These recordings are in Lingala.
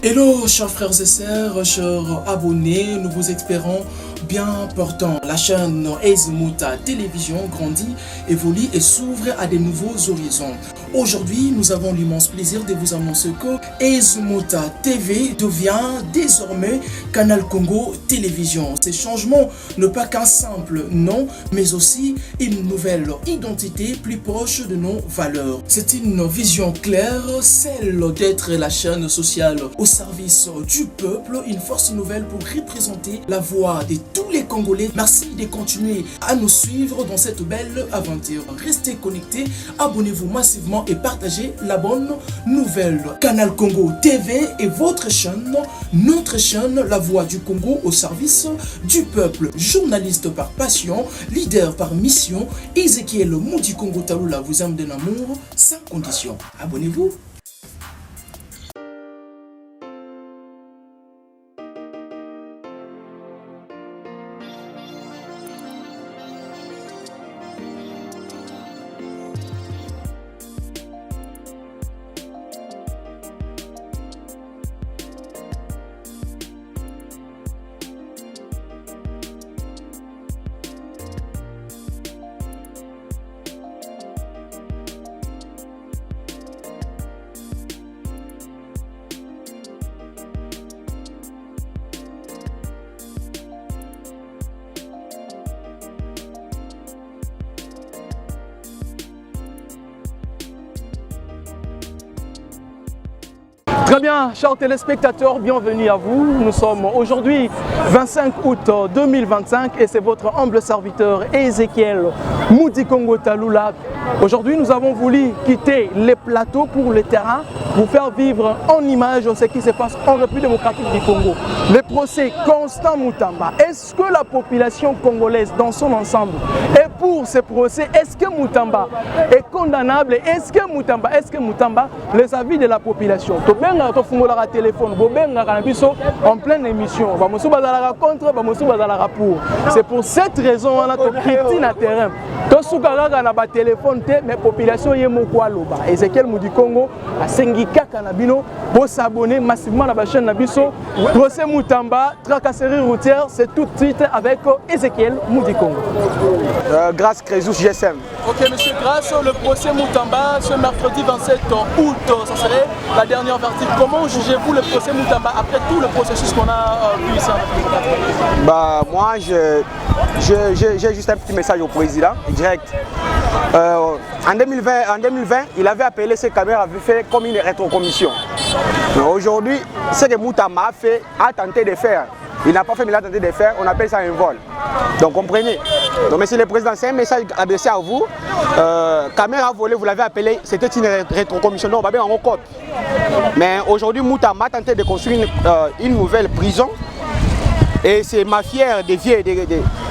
Hello chers frères et sœurs, chers abonnés, nous vous espérons bien portants. La chaîne Ezimuta Télévision grandit, évolue et s'ouvre à de nouveaux horizons. Aujourd'hui, nous avons l'immense plaisir de vous annoncer que Ezimuta TV devient désormais Canal Congo Télévision. Ces changements ne pas qu'un simple nom, mais aussi une nouvelle identité plus proche de nos valeurs. C'est une vision claire, celle d'être la chaîne sociale au service du peuple, une force nouvelle pour représenter la voix de tous les Congolais. Merci de continuer à nous suivre dans cette belle aventure. Restez connectés, abonnez-vous massivement et partagez la bonne nouvelle. Canal Congo TV est votre chaîne, notre chaîne, la voix du Congo au service du peuple. Journaliste par passion, leader par mission, Ezekiel Moudi Congo Talula vous aime d'un amour sans condition. Abonnez-vous. Très bien, chers téléspectateurs, bienvenue à vous. Nous sommes aujourd'hui 25 août 2025 et c'est votre humble serviteur Ezekiel Moudi Congo Talula. Aujourd'hui, nous avons voulu quitter les plateaux pour le terrain, vous faire vivre en image ce qui se passe en République démocratique du Congo. Le procès Constant Moutamba. Est-ce que la population congolaise dans son ensemble est pour ce procès? Est-ce que Moutamba est condamnable? Est-ce que Moutamba, les avis de la population? La téléphone, en pleine émission. Contre, c'est pour cette raison qu'on a critique na terrain. Na téléphone mais population loba. Ezekiel Moudi Congo a sengi kaka na bino pour s'abonner massivement à la chaîne Nabiso. Procès Moutamba, tracasserie routière, c'est tout de suite avec Ezekiel Moudi Congo. Grâce Crésus GSM. Ok monsieur, grâce le procès Moutamba ce mercredi 27 août, ça serait la dernière verdict. Comment jugez-vous le procès Moutamba après tout le processus qu'on a vu ici en Afrique? Bah moi j'ai juste un petit message au président direct. En 2020, il avait appelé ses caméras, avait fait comme une rétrocommission. Mais aujourd'hui, ce que Moutamba a tenté de faire, il n'a pas fait mais il a tenté de faire, on appelle ça un vol. Donc comprenez. Donc monsieur le président, c'est un message adressé à vous. Caméra volée, vous l'avez appelé, c'était une rétrocommission, donc on va bien en code. Mais aujourd'hui, Moutamba a tenté de construire une nouvelle prison. Et c'est mafiaires des vieux,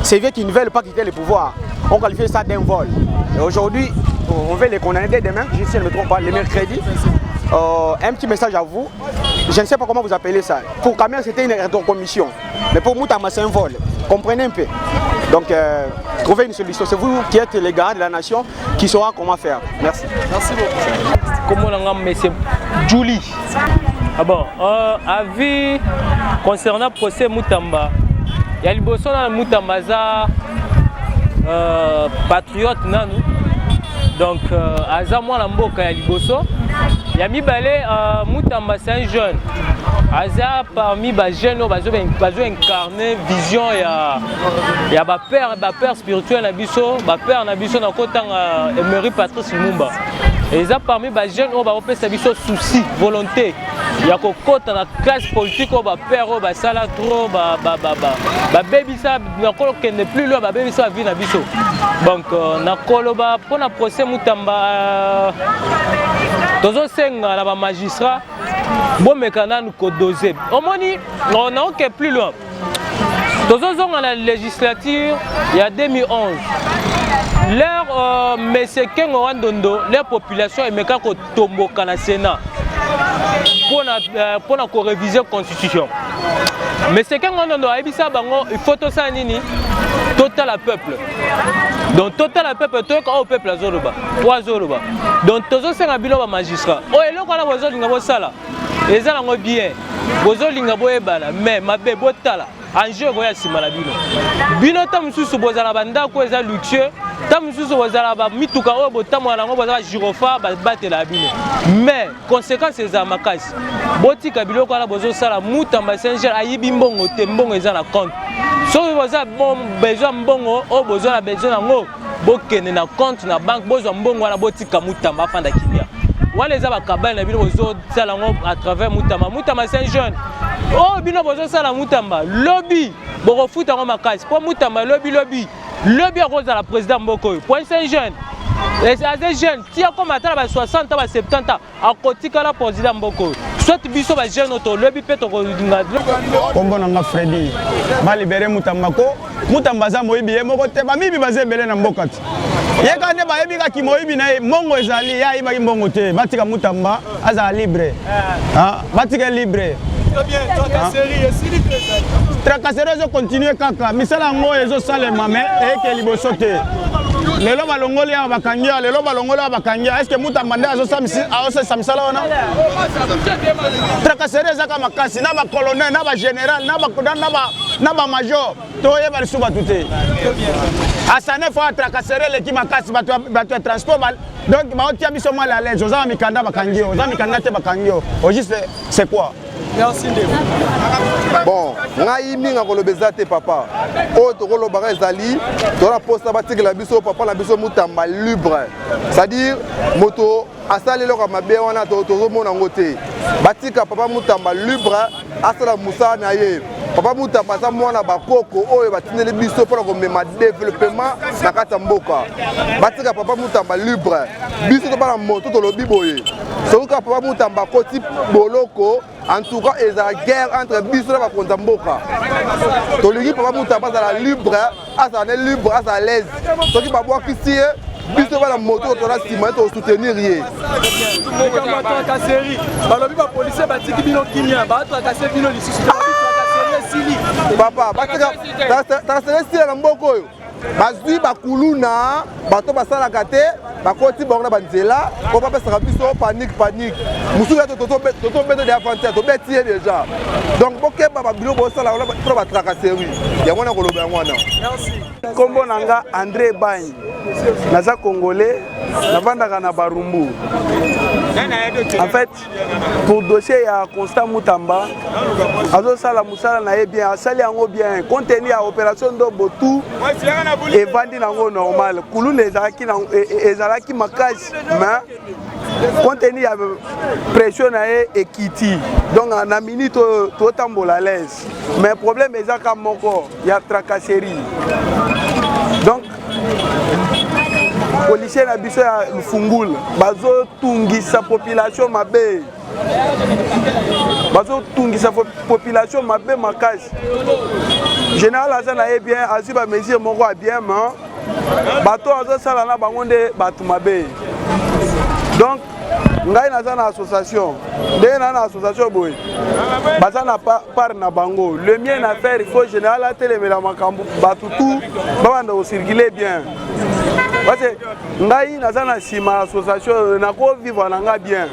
ces vieux qui ne veulent pas quitter le pouvoir. On qualifie ça d'un vol. Et aujourd'hui, on veut les condamner dès demain, je ne me trompe pas, le mercredi. Un petit message à vous. Je ne sais pas comment vous appelez ça. Pour Kamel, c'était une rétrocommission. Mais pour Moutamba, c'est un vol. Comprenez un peu. Donc, trouvez une solution. C'est vous qui êtes les garants de la nation qui saura comment faire. Merci. Merci beaucoup. Comment on a M. Julie. Ah bon, avis concernant le procès Moutamba. Il y a le bosso dans Moutamba, patriote nanou. Donc, à moi la mboka il y a le bosso. Il y a Mibale, Moutamba c'est un jeune. Aza parmi les jeunes, ils ont incarné vision et père spirituel nabiso, père nabiso na kota Emery Patrice Lumumba. Et ça parmi les jeunes, on va faire sa souci, volonté. Il y a côté dans la classe politique, on va faire ça là trop, baby ça, n'est plus là, baby ça vie nabiso. Donc, na koloba pour na procès Moutamba. Dans un magistrat, bon mécanisme nous codoser. On n'a aucun plus loin. Dans la législature, il y a 2011. Leur monsieur Kengo Wandondo, leur population est méca ko tombo kana Sénat pour la réviser la constitution. Mais c'est Kengo Wandondo a ebisa bango il faut tout ça nini total à peuple. Donc total à peuple tout au peuple azoloba, trois zoloba. Donc tozo senga bilo ba magistrat. Oh et là quand on a besoin de ngabo sala. eza nango bien bozolinga boyebana mais mabe botala enjeu koya nsima na bino bino ta mosusu bozala bandako eza luxueux ta mosusu bozala bamituka oyo botambola nango bozala gyrophare babatela bino mais conséquence eza makasi botika biloko wana bozosala Mutamba Saint-Jean ayibi mbongo te mbongo eza na compte soki boza besoin mbongo oyo bozwa na besoin nango bokende na compte na banque bozwa mbongo wana botika Mutamba afanda kimia wana eza bakabali na bino bozosala yango à travers Mutamba Saint-Jean oh bino bozosala Mutamba lobby bokofuta yango makasi po Mutamba lobby akozala président mboka oyo point Saint-Jean les jeunes tia comme atala ba 60 ba 70 ans akotikala président mboka oyo soit biso ba jeune auto lobby pe to kodinga kombo nanga Freddy ba libérer Mutamba ko Mutamba za moyibi ye moko te ba mibi bazebele na mboka ti yeka nde ba yebi ka ki moyibi na mongo ezali ya iba mbongo te batika Mutamba aza libre batika libre tracasserie zo continuer kaka misala ngo ezo salema mais eke liboso te lelo balongoli ya bakangia lelo balongoli ya bakangia est-ce que Mutamba nde azo misala wana tracasserie zaka makasi na ba colonel na ba général na ba major toye ba lisuba tuté asane fois tracasserie leki makasi bato transport donc ba otia biso mal à l'aise oza mikanda bakangio oza mikanda te bakangio au juste c'est quoi. Merci Ndebo. Bon, ngai minga kolobeza te papa. O to kolobaka ezali, to la poste batik la biso papa la biso Mutamba libre. C'est-à-dire moto asali loka mabe wana to mona ngote. Batika papa Mutamba libre asala musa na ye. Papa Mutamba za mwana bakoko oyo batindeli biso pour ko mema développement na kata mboka. Batika papa Mutamba libre. Biso to bana moto to lobi boye. Soka papa Mutamba koti boloko. En tout cas, il y a une guerre entre Bissou et Kontamboka. Toligi papa Mutamba est libre, est libre, est à l'aise. Ce qui va voir ici, Bissou va la moto, on va se soutenir. Papa, tu as bazui bakuluna bato basala kate bakoti bongo na banzela ko pa pesa biso panique musu ya toto beto de avantage to beti déjà donc boke baba bilo bo sala wala to ba tracasserie ya mwana ko loba mwana. Merci. Kombo nanga André Bagne naza congolais navandaka na Barumbu. En fait, pour dossier ya Constant Mutamba azo sala musala na ye bien asali yango bien contenu ya opération do botu et vandi nango normal kulu ezalaki makasi mais contenu ya pression na ye ekiti donc na minute to tambola l'aise mais problème ezaka moko ya tracasserie donc policier na biso ya Lufungula bazo tungisa population mabe population mabe makasi général azana ye bien aziba mesure moko a bien mais bato azo sala na bango nde bato mabe donc ngai naza na association ndenge na association boye baza na part na bango le mien na faire il faut général atelemela makambo bato tout babanda ocirculer bien parce que ngai naza na sima association nako vivre na nga bien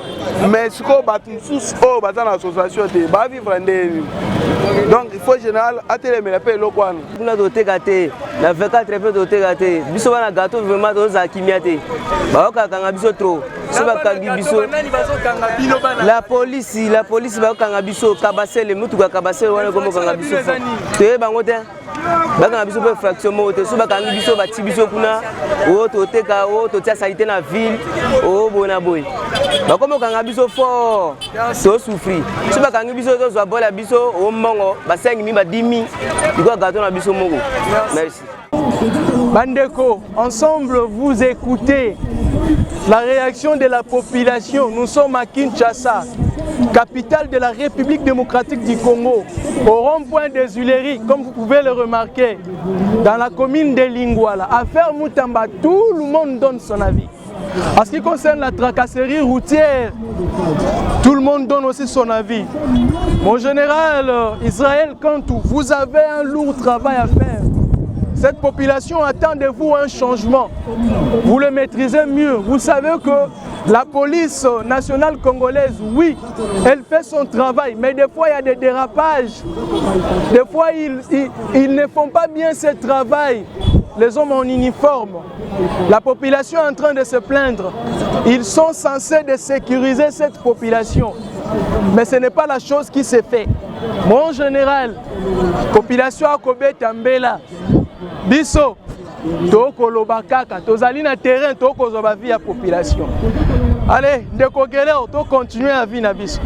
mais siko bato mosusu oyo baza na association te bavivre nde donc il faut général atelemela mpe eloko wana kuna toteka te na 24 mpe toteka te biso bana gato vraiment tozala kimia te bakokakanga biso trop so bakangi biso la police bakokanga biso kabasele mutuka kabasele wana komokanga biso toye bango te bakanga biso mpe fraction moko te so bakangi biso bati biso kuna oyo toteka oyo totia salite na ville oyo boye na boye bakomokanga biso fort tosouffrir so bakangi biso tozwa bol ya biso oyo mbongo ba 5 000 ba 10 000 dikoa gato na biso moko. Merci. Bandeko, ensemble vous écoutez la réaction de la population. Nous sommes à Kinshasa, capitale de la République démocratique du Congo, au rond-point des Huileries, comme vous pouvez le remarquer, dans la commune de Lingwala. Affaire Mutamba, tout le monde donne son avis. En ce qui concerne la tracasserie routière, tout le monde donne aussi son avis. Mon général Israël Kantou, vous avez un lourd travail à faire. Cette population attend de vous un changement. Vous le maîtrisez mieux. Vous savez que La police nationale congolaise, oui, elle fait son travail, mais des fois il y a des dérapages. Des fois ils ne font pas bien ce travail. Les hommes en uniforme. La population est en train de se plaindre. Ils sont censés de sécuriser cette population. Mais ce n'est pas la chose qui se fait. Mon général, population à Kobe Tambela, Bisso, Toko Lobakaka, Tozali na terrain, Toko Zobavi la population. Allez, Ndeko Geleo, to continuer à vivre na Bisso.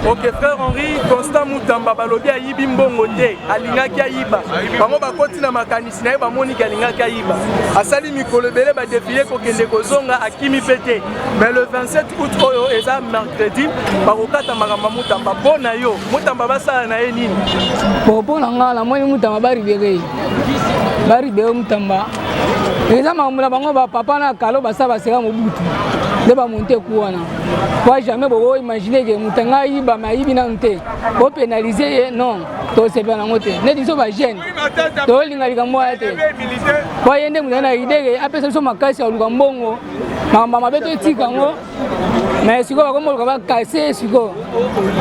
Ok, frère Henri, Constant Moutamba, balobi ayibi mbongo te, alingaki ayiba. Bango bakoti na makanisi na ye bamoniki alingaki ayiba. Asali mikolo ebele ba défilé kokende kozonga akimi pete. Mais le 27 août oyo eza mercredi, bakokata makambo Moutamba. Bona yo, Moutamba basala na ye nini? Bona nga la moni Moutamba bari bere. Bari bere Moutamba. Eza mamula bango ba papa na kalo basaba sera mobutu. De ba monter kuana. Pas jamais bobo imaginer que Moutanga yiba ma yibi na nte. Bo pénaliser non. To se bana ngote. Ne diso ba jeune. To linga likambo ate. Ba yende mutana idege apesa so makasi ya lukambongo. Mama mabeto etika ngo. Mais siko ba komolo ba kase siko.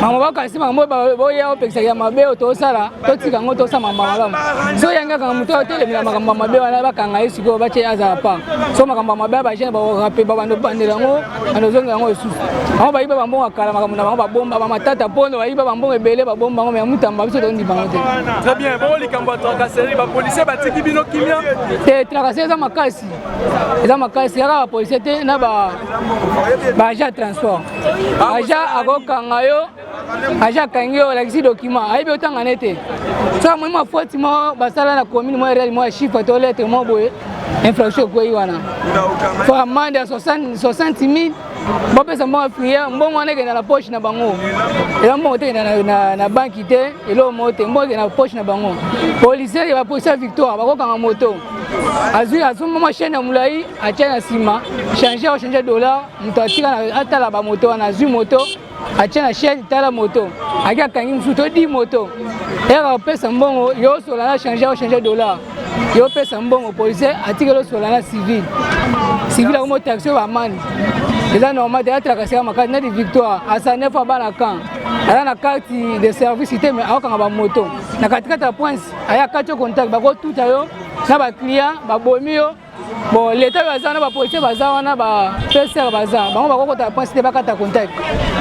Mama ba kase mama bo ya opekisa ya mabeo to sala. To tika ngo to sa mama malamu. So yanga ka muto tele mina makamba mabeo wana ba kanga siko ba che aza pa. So makamba mabeo ba jeune ba rape ba bando bandela ngo. Anozonga ngo esu. Amo ba yiba bambongo akala makamuna bango ba bomba ba matata pondo ba yiba bambongo ebele ba bomba ngo me Moutamba biso to ndi bango te. Très bien, bon likambo tracasserie ba policier ba tiki bino kimia. Te tracasserie za makasi. Eza makasi ya ba policier te na ba agent transport. Agent agokanga yo. Agent kangyo la kisi document. Ayibe otanga nete. So moi ma faute mo basala na commune mo réel mo chiffre to lettre mo boye. Infraction ko yiwana. Faut amende 60 000. Bon pesa mo frier mbongo neke na la poche na bango. Ela mo te na banki te, elo mo te mo na poche na bango. Policier ba policier Victoire ba ko kanga moto. Azui azumo mo chaîne mulai atia na sima, changer dollar, muto atika na atala ba moto na azui moto, atia na chaîne tala moto. Akia kangi musuto di moto. Era pesa mbongo yo so la changer dollar. Yo pesa mbongo policier atika lo so la civil. Civil ko mo taxi ba mani. C'est normal de être cassé à ma carte de Victoire. À sa neuf à la camp. Elle a la carte de service, mais à aucun moto. La carte à points, il y a 4 contacts. Tout à l'heure, ça va client, va bomio. Bon, l'État va s'en avoir policier, va s'en avoir faire bazar. Bon, on va compter à points, c'était pas 4 contacts.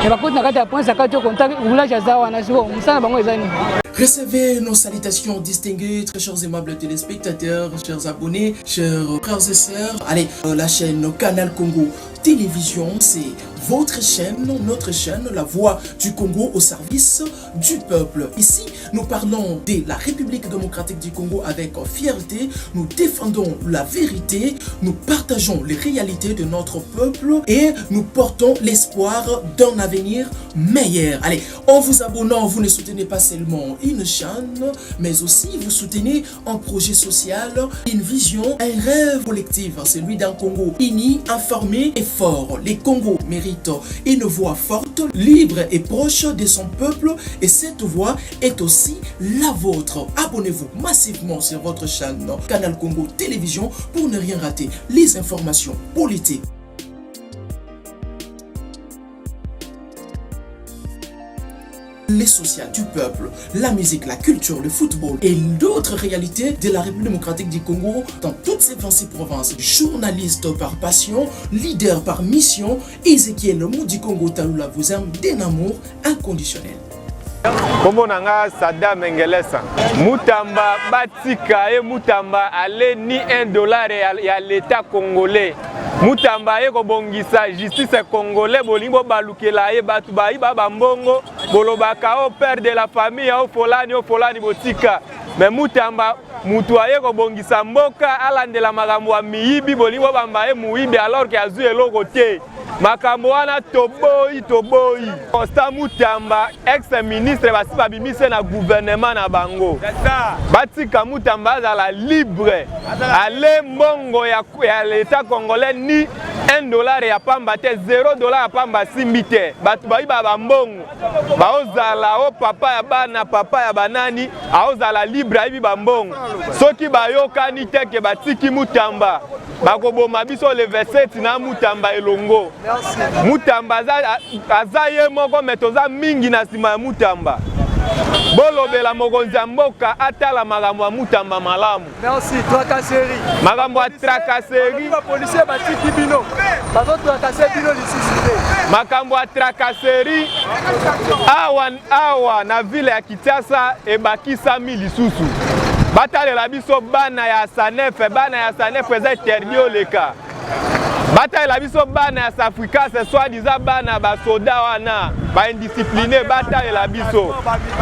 Et va compter à points, ça 4 contacts. Ou là, j'ai ça, on a souvent. Ça, va les années. Recevez nos salutations distinguées, très chers aimables téléspectateurs, chers abonnés, chers frères et sœurs. Allez, la chaîne Canal Congo Télévision, c'est votre chaîne, notre chaîne, la voix du Congo au service du peuple. Ici, nous parlons de la République démocratique du Congo avec fierté. Nous défendons la vérité, nous partageons les réalités de notre peuple et nous portons l'espoir d'un avenir meilleur. Allez, en vous abonnant, vous ne soutenez pas seulement une chaîne, mais aussi vous soutenez un projet social, une vision, un rêve collectif, celui d'un Congo uni, informé et fort. Les Congos méritent une voix forte, libre et proche de son peuple, et cette voix est aussi la vôtre. Abonnez-vous massivement sur votre chaîne Canal Congo Télévision pour ne rien rater les informations politiques. Les sociales du peuple, la musique, la culture, le football et d'autres réalités de la République démocratique du Congo dans toutes ces 26 provinces. Journaliste par passion, leader par mission, Ezekiel Moudi Congo Talula vous aime d'un amour inconditionnel. Kombo nanga Sada Mengelesa. Moutamba batika et Moutamba allez ni $1 ya l'État congolais. Moutamba ye ko bongisa justice congolais bolingo balukela ye batu bayiba bambongo bolobaka au père de la famille au folani botika. Mais Moutamba mutu aye ko bongisa mboka alandela makambo ya miyibi bolingo bamba ye muyibi alors que azu eloko te. makambo wana toboyi Constant Mutamba ex-ministre basi babimise na gouvernement na bango batika Mutamba azala libre ale mbongo ya l'état congolais ni $1 ya pamba te $0 ya pamba simite batu bayiba bambongo baozala o papa ya bana papa ya banani aozala libre ayibi bambongo soki bayokani teke batiki Mutamba bakoboma biso le 27 na Mutamba elongo Mutamba aza ye moko metoza mingi na sima ya Mutamba bolobela mokonzi ya mboka atala makambo ya Mutamba malamu. Merci, tracasserie. Makambo ya tracasserie. Ba policier batiki bino. Bazo tracasser bino lisusu. Makambo ya tracasserie awa na ville ya Kinshasa ebakisa mi lisusu. Batalela biso bana ya Sanef eza interdit oleka. Batalela biso bana ya Safrika ce soit disant bana ba soda wana ba indiscipliné batalela biso.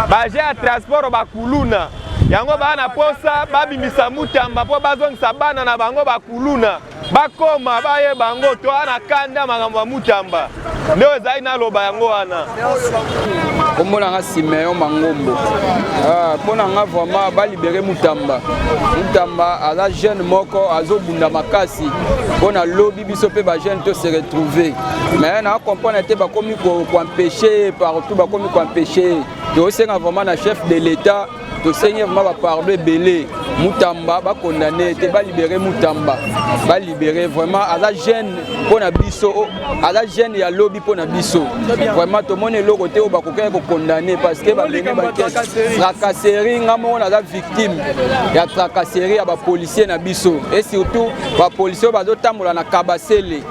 Ba ya transport bakuluna. Yango bana posa babimisa Mutamba po bazongisa bana na bango bakuluna. Bakoma baye bango to ana kanda makambo ya Mutamba. Ndio ezali na loba yango wana. Komona nga Simeon Mangombo. Pona nga vraiment ba libérer Mutamba. Mutamba ala jeune moko azobunda makasi. Pona lobby biso pe ba jeune to se retrouver. Mais na comprendre te ba komi ko empêcher partout ba komi ko empêcher. To senga vraiment na chef de l'état to senga vraiment ba pardon belé. Mutamba ba condamné te ba libérer Mutamba. Ba libérer vraiment ala jeune pona biso ala jeune ya lobby pona biso. Vraiment to mone loko te o ba ko condamné parce que ba bengi ba tracasserie ngamo na victime ya tracasserie ya ba policier na biso et surtout ba policier ba zo tambola na Kabasele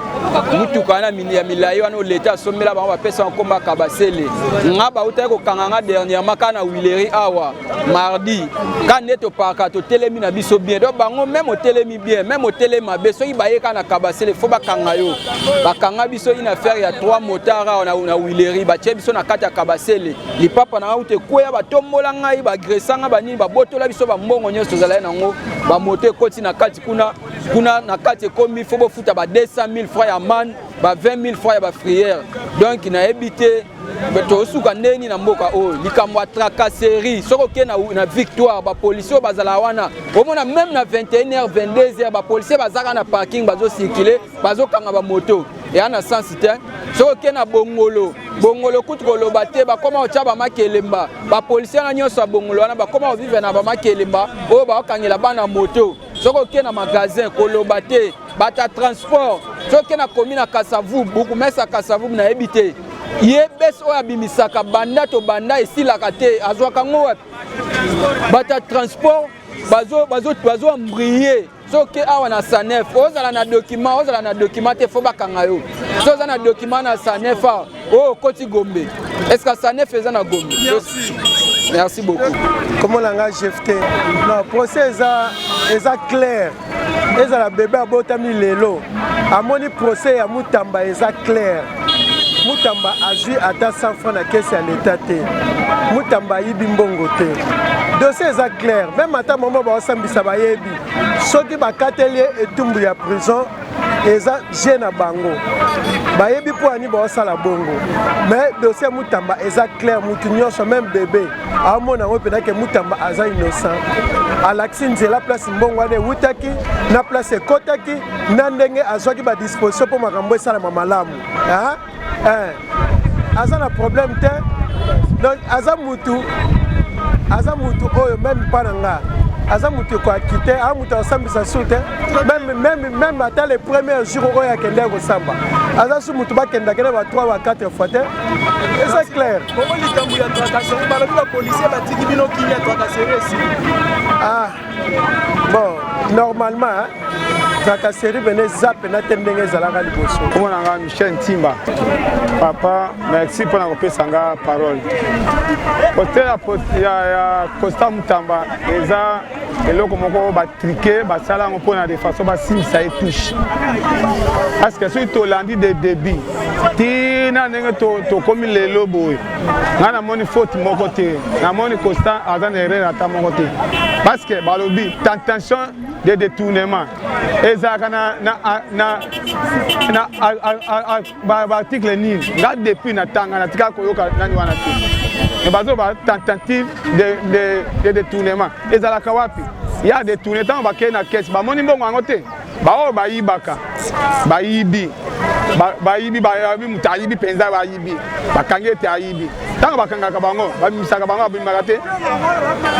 mutuka na mini ya milayi wana l'état somela ba pesa komba Kabasele ngaba uta ko kanganga dernièrement kana Wileri awa mardi quand neto paka to telemi na biso bien do bango même au telemi bien même au telema beso ibaye kana Kabasele fo ba kangayo ba kanga biso une affaire ya 3 motards na Wileri ba tie biso na kata Kabasele li papa na ute koya ba tombola ngai ba gresanga ba nini ba botola biso ba mbongo nyoso zala nango ba moto ekoti na kati kuna na kati komi fo bo futa ba 200,000 francs ya man ba 20,000 francs ya ba frière donc na ebité to suka ndeni na mboka o likambo ya tracasserie soko ke na victoire ba policier bazala wana omona même na 21h 22h ba policier bazaka na parking bazo circuler bazo kanga ba moto et ana sens te soko ke na bongolo kutu koloba te ba koma ocha ba makelemba ba policier na nyonso bongolo wana ba koma vivre na ba makelemba o ba okangela bana moto soko ke na magasin koloba te bata transport soko ke na commune na Kasavu beaucoup mais ça Kasavu na ebité yebes oya bimisaka banda to banda esilaka te azwaka ngo bata transport bazo embriller soki awa na Sanef ozala na document te fo bakanga yo so ozala na document na Sanef o koti Gombe est-ce que Sanef eza na Gombe? Merci beaucoup. Comment langa jefté non procès eza clair eza la bébé abotami lelo amoni procès ya Mutamba eza clair Mutamba azui ata 100 francs na caisse ya l'état te Mutamba yibi mbongo te dossier eza clair même ata moment ba osambisa ba yebi soki ba katelier etumbu ya prison eza jeune bango ba yebi po ani ba osala bongo mais dossier Mutamba eza clair mutu nyonso même bébé amona ngo pena ke Mutamba aza innocent alaxi nzela place mbongo ade wutaki na place ekotaki na ndenge azwaki ba disposition po makambo esala malamu aza na problème te donc aza mutu oyo même pananga aza mutu ko akite a mutu asambisa sute même ata le premier jour oyo akende ko samba aza su mutu bakenda kene ba 3 ou 4 fois te c'est clair comment likambu ya tracasserie ba la policier batiki bino kinya tracasserie ici bon normalement tracasserie venait zapper na tendenge zalaka liboso comment nga Michel Ntimba papa merci pour la kopesanga parole côté ya Constant Mutamba eza eloko moko batrike basala yango mpona de façon basimisa ye touche parce que soki tolandi de débit tina ndenge tokomi lelo boye nga namoni faute moko te namoni constant aza na erreur ata moko te parce que balobi tentation de détournement ezalaka na baarticle nini nga depuis natanga natika koyoka nani wana te bazo ba tentative de détournement ezalaka wapi ya détourné ntango bakei na kese bamoni mbongo yango te baoyo bayibaka bayibi mutu ayibi mpenza bayibi bakangi ete ayibi ntango bakangaka bango babimisaka bango babimaka te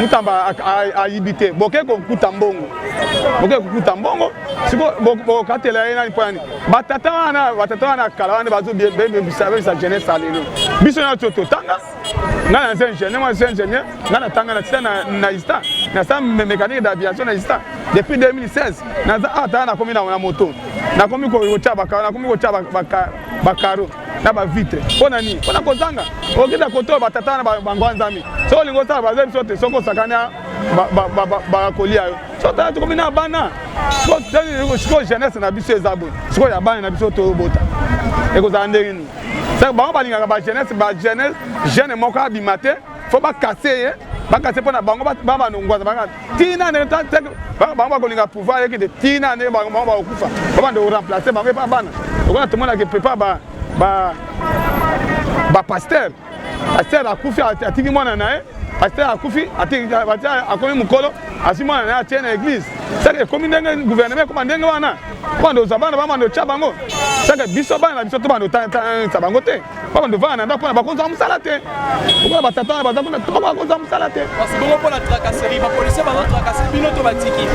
mutamba ayibi te boke kokuta mbongo siko bokatela ye nani mpo nani batata wana kala wana bazobebisa jeunesse alelo biso nyonso totanga nga naza ingénieur moi je suis ingénieur nga natanga natita na ISTA nasa mécanique d'aviation na ISTA depuis 2016 naza ata nakomi na moto nakomi kotia bakaro na bavitre mpo nani mpona kozanga okita koto batata na bango nzambi so olingi osala baza biso te soko osakana bakolia yo so tala tokomi na bana sikoyo jeunesse na biso eza boye sikoyo ya bana na biso toyobota ekozala ndenge nini bango balingaka bajeunesse jeune moko abima te fo bakase ye bakase mpona bango babanongwaza banga tina bango bakolinga pouvoir yekende tina ndenge bango bakokufa babande koremplace bango epa bana okona tomonaka pepa bapaster akufi atiki mwana na ye paster akufi akomi mokolo asi mwana na ye atie na église seke ekomi ndenge gouvernement ekoma ndenge wana bande oza bana bamande otya bango seke biso bana na biso to bande otanisa bango te bande ovanda na ndako mpona bakonza mosala te okona batata na bazakuna to bakonza mosala te bongo mpona tracasserie bapolisier bazotracasserie bino to batiki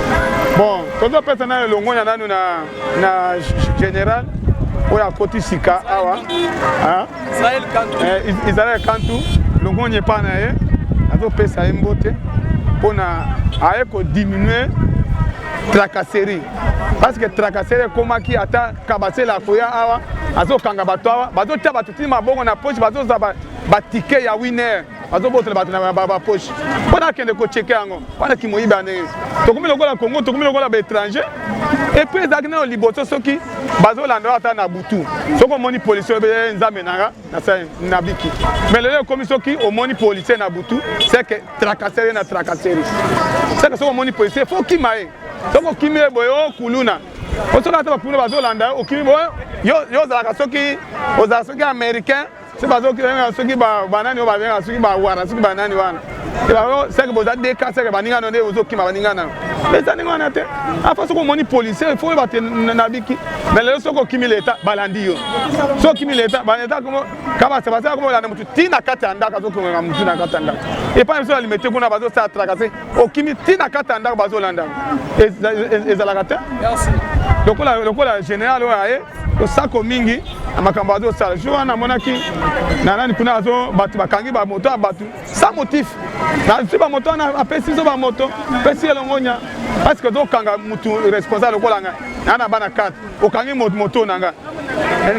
bon tozopesa na elongonya nanu na général oyo akoti sika awa Israel Kantu longonya epa na ye azopesa ye mbote mpona aye kodiminue tracasserie parce que tracasserie ekomaki ata kabasela akoya awa azokanga bato awa bazotia bato tini mabongo na poche bazoza batike ya winner bazobotela bato na bapoche mpona akende kocheke yango wana kimoyiba ndenge tokomi lokola Congo tokomi lokola baétranger epuis ezalaki nano liboso soki bazolanda ata na butu soki omoni policier obe nzambe nanga na biki mais lelo ekomi soki omoni policier na butu seke tracasserie na tracasserie seke soki omoni policier fo okima ye soki okimi ye boye okuluna osoki ata bapuna bazolanda yo okimi boye yo ozalaka soki américain soki banani oyo babenga soki bawara soki banani wana seke boza deka seke baningana nde ozokima baningana eza ndenge wana te afa soki omoni policier fo oyeba te na biki mais lelo soki okimi leta balandi yo soki okimi leta baleta kabasebasela komo olanda motu ti na kati ya ndako azokonga motu na kati ya ndako epai biso balimete kuna bazosala tracase okimi ti na kati ya ndako bazolanda ezalaka te lokola général oyo aye osako mingi na makambo azosala jour wana amonaki na nani kuna bato bakangi bamoto ya bato sans motif nasi bamoto wana apesi biso bamoto apesi elongonya parce que ozokanga mutu responsable lokola nga naa na bana 4 okangi moto na nga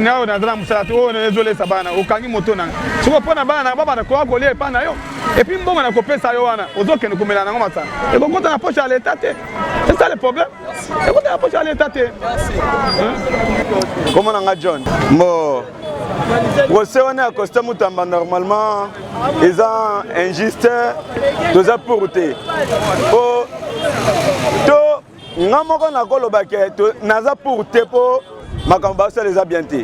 nayo nazala mosala te oyo ezolesa bana okangi moto na nga soko mpona bana na babana koya kolia epa na yo epuis mbongo na kopesa yo wana ozokende komela nango masala ekokota na poche ya leta te c'est ça le problème ekota na poche ya leta te Comment on a John? Bon, procès on est à Costa Moutamba normalement, ils sont injustes, tous à pourté. Oh, to, n'amoko na kolo baké, to naza pourté po, makamba ça les a bien té.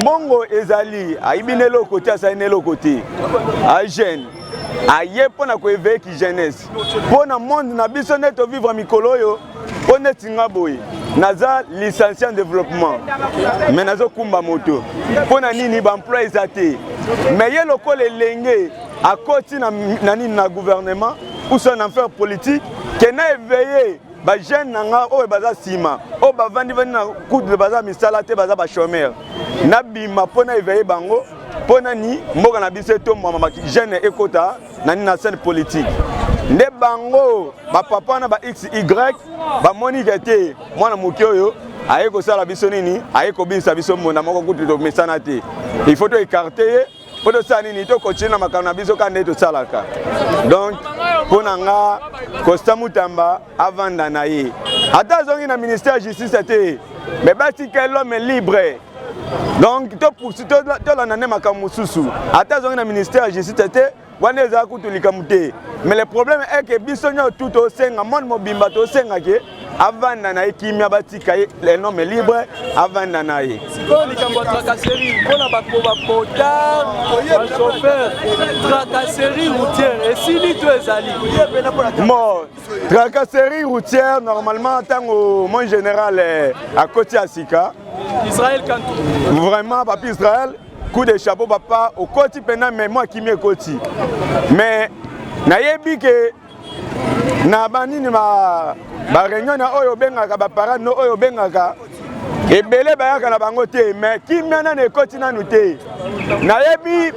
Mongo ezali, aibine lo côté, asaine lo côté, a jeune. Aye pona ko éveiller qui jeunesse. Pona monde na biso net vivre mikolo yo, pona tinga boy. Naza licencié en développement. Mais nazo kumba moto. Pona nini ba emploi ezate. Mais ye lokole lenge à côté na gouvernement ou son affaire politique que na éveillé ba jeune nanga o baza sima. O ba vandi na coup de baza misala te baza ba chômeur. Na bima pona éveillé bango. Pona ni mboka na biso to mama jeune ekota nani na scène politique. Nde bango ba papa na ba XY ba moni kete mwana moki oyo ayeko sala biso nini ayeko binsa biso mona moko kutu to mesana te il faut to écarter po to sala nini to continuer na makambo na biso kande to salaka. Donc po na nga Costa Mutamba avanda na ye. Ata zongi na ministère de justice te mais batika l'homme libre. Donc to pour to la nane makambo susu. Ata zongi na ministère de justice te wana za kutulika mute. Mais le problème est que biso nyo tout au senga monde mobimba to senga ke avanda na kimia batika les noms libres avanda na ye. Siko likambo tracasserie pona bakoba potard chauffeur tracasserie routière et si li to ezali. Bon, tracasserie routière normalement tango mon général à côté Asika Israël Kantou. Vraiment papi Israël coup de chapeau papa au côté pendant mais moi qui me côté. Mais na yebi que na banini ma réunion na oyo bengaka ba parade no oyo bengaka ebele bayaka na bango te mais kimia na ne koti na nuté na yebi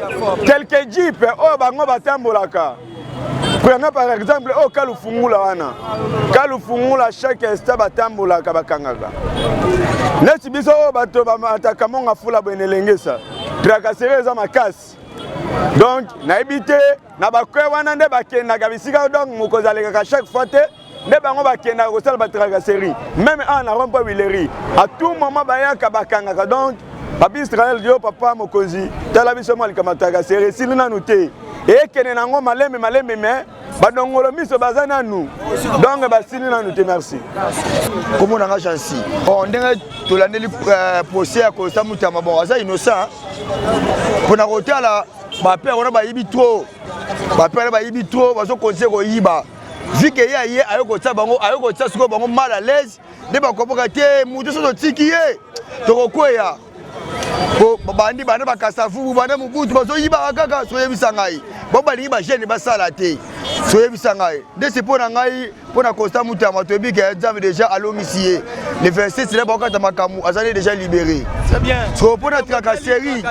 quelques jeep oyo bango batambolaka prenons par exemple au Kalufungula wana Kalufungula chaque instant batambolaka bakangaka neti biso oyo bato bamataka monga fula benelengesa tracasserie za makasi. Donc na ebité na bakwe wana nde bakendaka bisika donc mokozaleka chaque fois te nde bango bakendaka kosala batracasserie même en rond-point Willery à tout moment bayaka bakangaka. Donc papi Israël yo papa mokonzi tala biso mo likama tracasserie sili nanu te ekene nango maleme mais badongolo miso baza nanu donc basili nanu te. Merci comment on a chansi on ndenge tolandeli procès à Costa Mutamba bon aza innocent pour na kotala ba père on a ba yibi trop bazo conseil ko yiba vu que ye ayoko tsa bango ayoko tsa siko bango mal à l'aise de ba koboka te mutu so tiki ye to kokoya ko bandi bana bakasafu bana mubutu bazo yiba kaka so yebisa ngai bo balingi ba jeune basala te so yebisa ngai de c'est pour ngai pour na Costa Mutamba to bi que Nzambe déjà alongisié le verset c'est là bakata makamu azali déjà libéré. C'est bien. So pour na tracasserie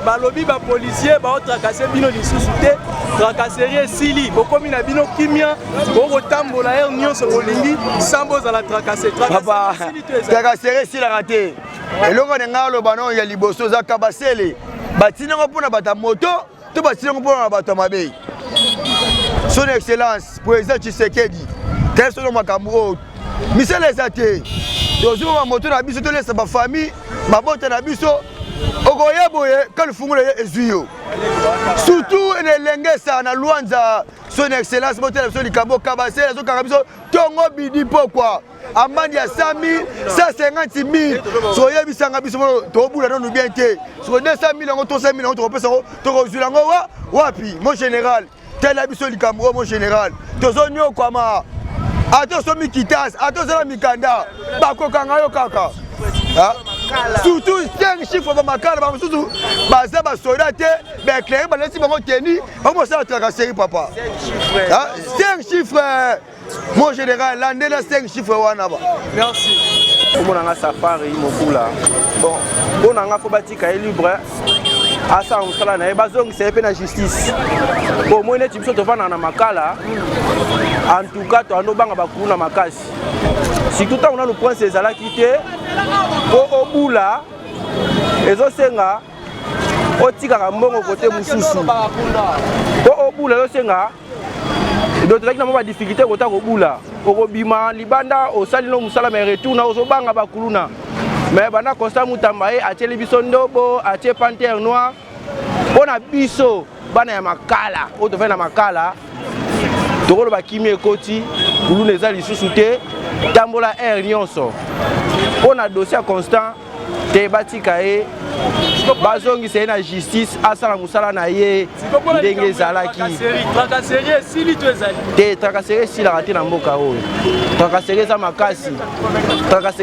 balobi ba policier ba tracasser bino lisusu te tracasserie sili bokomi na bino kimia boko tambola er nyonso bolingi sambo za la tracasser tracasserie sili raté eloko nenga lo bano ya liboso za kabasele batina ko pona bata moto to batina ko pona bata mabe. Son excellence président Tshisekedi quel sont makambo Michel Ezate dozo ma moto na biso to lesa ba famille mabota na biso okoya boye Kalufungula ezuyo surtout ne lengesa na Luanza son excellence moto na biso likambo kabasele zo kanga biso tongo bidi pourquoi amandi ya 100 000 150 000 so yebisanga biso to bula non bien te so 200 000 ngo to 100 000 ngo to pesa to ko zula ngo wapi mon général tel abiso likambo mon général tozo nyo kwama ato so mikitas ato zala mikanda bakokanga yo kaka surtout 5 chiffres ba makala ba mususu baza ba soldat te ba éclairé ba lesi bango teni ba ça tracasserie papa 5 chiffres mon général landela 5 chiffres wana ba. Merci. Komona nga safari mokula bon bona nga fo batika libre asa usala na bazongi sepe na justice bon moi neti biso tovana na makala en tout cas to ando banga bakuna makasi si tout temps on a le point ces ala quitté o obula ezo senga otika mbongo côté mususu o obula ezo senga d'autres qui n'ont pas de difficulté côté obula okobima libanda osali no musala mais retour na ozobanga bakuluna mais bana Costa Mutamba e atie biso ndobo atie panthère noire pona biso bana ya makala o to fena makala tokolo bakimi ekoti kuluna eza lisusu te tambola air nyonso pona dossier constant te batika e bazongisa ye na justice asala musala na ye ndenge ezalaki tracasserie sili to ezali te tracasserie esilaka te na mboka oyo tracasserie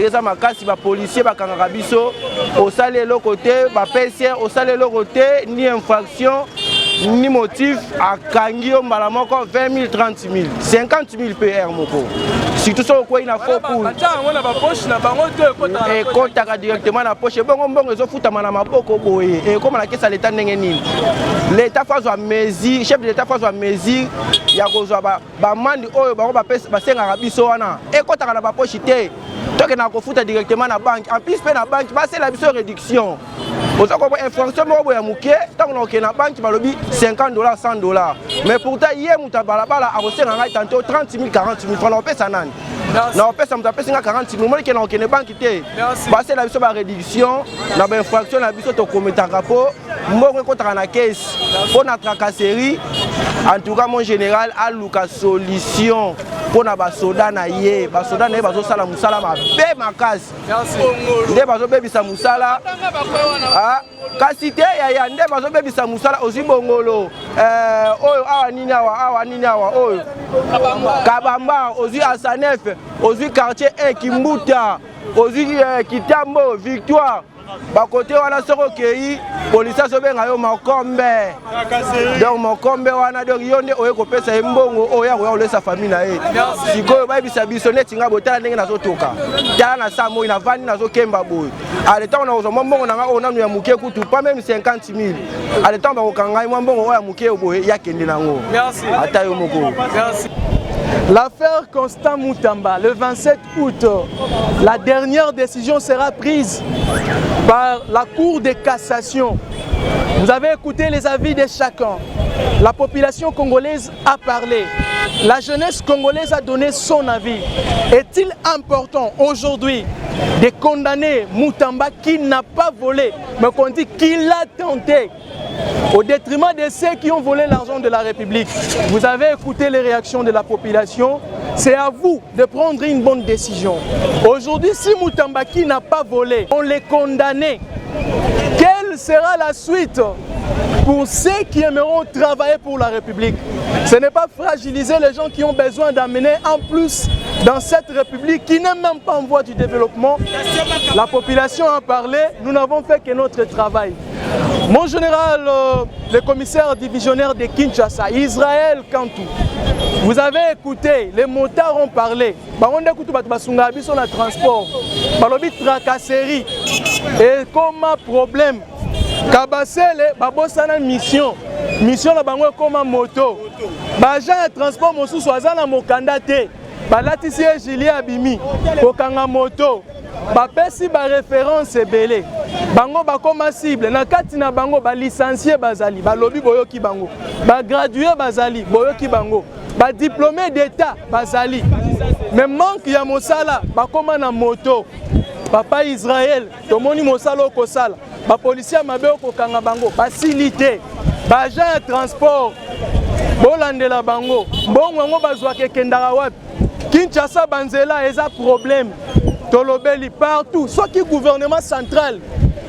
eza makasi bapolisier bakangaka biso osali eloko te bapesier osali eloko te ni infraction ni motif akangi yo mbala moko 20 000 30 000 50 000 PR moko surtout so okwei na faux pour ekotaka directement na poche bongo mbongo ezofutama na maboko boye ekoma na kesa leta ndenge nini leta fazwa mesure chef de l'état fazwa mesure ya kozwa bamandi oyo bango basengaka biso wana ekotaka na bapoche te Donc on a confouté directement la banque. En plus la banque, c'est la réduction. Vous avez une infraction, donc on a la banque qui va lobby $50, $100. Mais pourtant hier on a reçu tantôt 30 000, 40 000 francs. On paie ça nan. Non, on paie ça 40 000. Moi qui on a banque qui c'est la réduction, on a une infraction, on a un commentaire rapport. Moi on contre la caisse. Pour notre tracasserie, en tout cas mon général a Lucas solution. Pour na basoda na ye basoda na ye bazosala musala mabe makasi nde bazobebisa musala kasi te yaya nde bazobebisa musala ozwi bongolo oyo awa nini awa oyo kabamba ozwi asanef ozwi quartier 1 kimbuta ozwi kitambo victoire bakote wana soko okei polisi azobenga yo mokombe donc mokombe wana donc yo nde oye kopesa ye mbongo oyo akoya kolesa famille na ye sikoyo bayebisa biso neti nga botala ndenge nazotoka tala na saa moi navandi nazokemba boye aletango nakozwa mwa mbongo nanga oyo nanu ya moke kutu pas même 50 000 aletango bakoka ngai mwa mbongo oyo ya moke boye yakende nango ata yo moko. L'affaire Constant Moutamba, le 27 août, la dernière décision sera prise par la Cour de cassation. Vous avez écouté les avis de chacun. La population congolaise a parlé. La jeunesse congolaise a donné son avis. Est-il important aujourd'hui de condamner Moutamba qui n'a pas volé, mais qu'on dit qu'il a tenté au détriment de ceux qui ont volé l'argent de la République? Vous avez écouté les réactions de la population. C'est à vous de prendre une bonne décision. Aujourd'hui, si Moutamba qui n'a pas volé, on les condamné, quelle sera la suite pour ceux qui aimeront travailler pour la République? Ce n'est pas fragiliser les gens qui ont besoin d'amener en plus dans cette République qui n'est même pas en voie du développement. La population a parlé, nous n'avons fait que notre travail. Mon général, le commissaire divisionnaire de Kinshasa, Israël Kantou, vous avez écouté, les motards ont parlé. On a écouté sur le transport, tracasserie et comme problème. Kabasele, babosana mission na bango comme moto. Baja transport mosusu azana mokanda te. Balatisi Julie Abimi kokanga moto. Bapesi ba référence ebele. Bango bakoma cible na kati na bango ba licencié bazali, ba lobi boyoki bango. Ba gradué bazali, boyoki bango. Ba diplômé d'état bazali. Mais manque ya mosala bakoma na moto. Papa Israël, tomoni mosala okosala. Ba policier mabe okokanga bango, facilité. Ba agent transport. Bolandela bango. Mbongo ngo bazwa kekendaka wapi? Kinshasa banzela eza problème. Tolobeli partout. Soit qui gouvernement central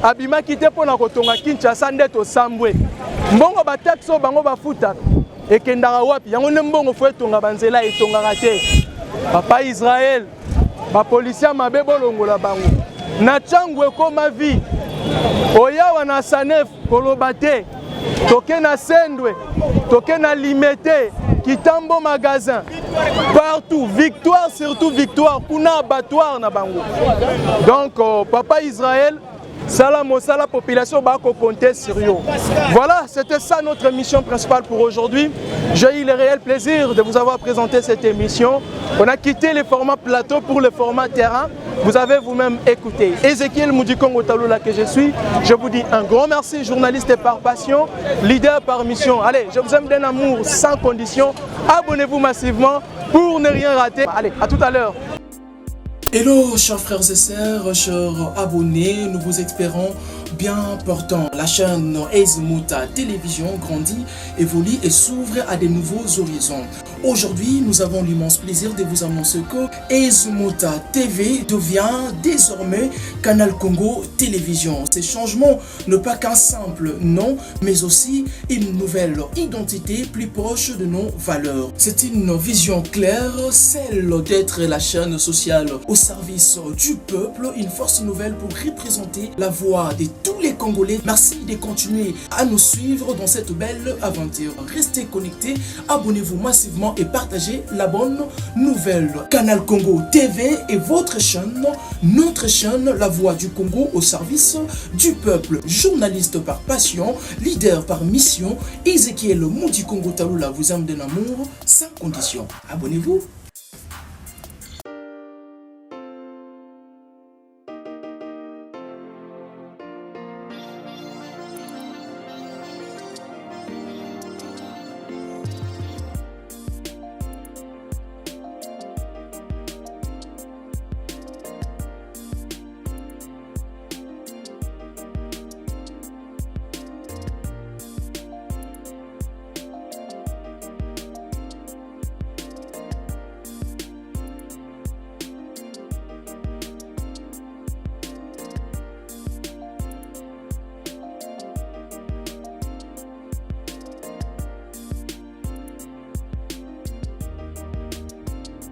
abima kité pona kotonga Kinshasa ndeto sambwe. Mbongo ba taxo bango bafuta. Ekendaka wapi? Yango ne mbongo fo etonga banzela etongaka te. Papa Israël, ba policier mabe bolongola bango. Na changu ekoma vie. Oya wana sanef kolobate. Toke na sendwe, toke na limité, kitambo magasin. Partout, victoire, surtout victoire, kuna abattoir na bango. Donc, Papa Israël, salam la population va compter sur eux. Voilà, c'était ça notre mission principale pour aujourd'hui. J'ai eu le réel plaisir de vous avoir présenté cette émission. On a quitté le format plateau pour le format terrain. Vous avez vous-même écouté. Ezekiel Mudikongo Talula que je suis. Je vous dis un grand merci, journaliste par passion, leader par mission. Allez, je vous aime d'un amour sans condition. Abonnez-vous massivement pour ne rien rater. Allez, à tout à l'heure. Hello chers frères et sœurs, chers abonnés, nous vous espérons bien portants. La chaîne Ezimuta Télévision grandit, évolue et s'ouvre à de nouveaux horizons. Aujourd'hui, nous avons l'immense plaisir de vous annoncer que Ezimuta TV devient désormais Canal Congo Télévision. Ces changements ne pas qu'un simple nom, mais aussi une nouvelle identité plus proche de nos valeurs. C'est une vision claire, celle d'être la chaîne sociale au service du peuple, une force nouvelle pour représenter la voix de tous les Congolais. Merci de continuer à nous suivre dans cette belle aventure. Restez connectés, abonnez-vous massivement et partagez la bonne nouvelle. Canal Congo TV est votre chaîne, notre chaîne, la voix du Congo au service du peuple. Journaliste par passion, leader par mission, Ezekiel Mudikongo Talula vous aime d'un amour sans condition. Abonnez-vous.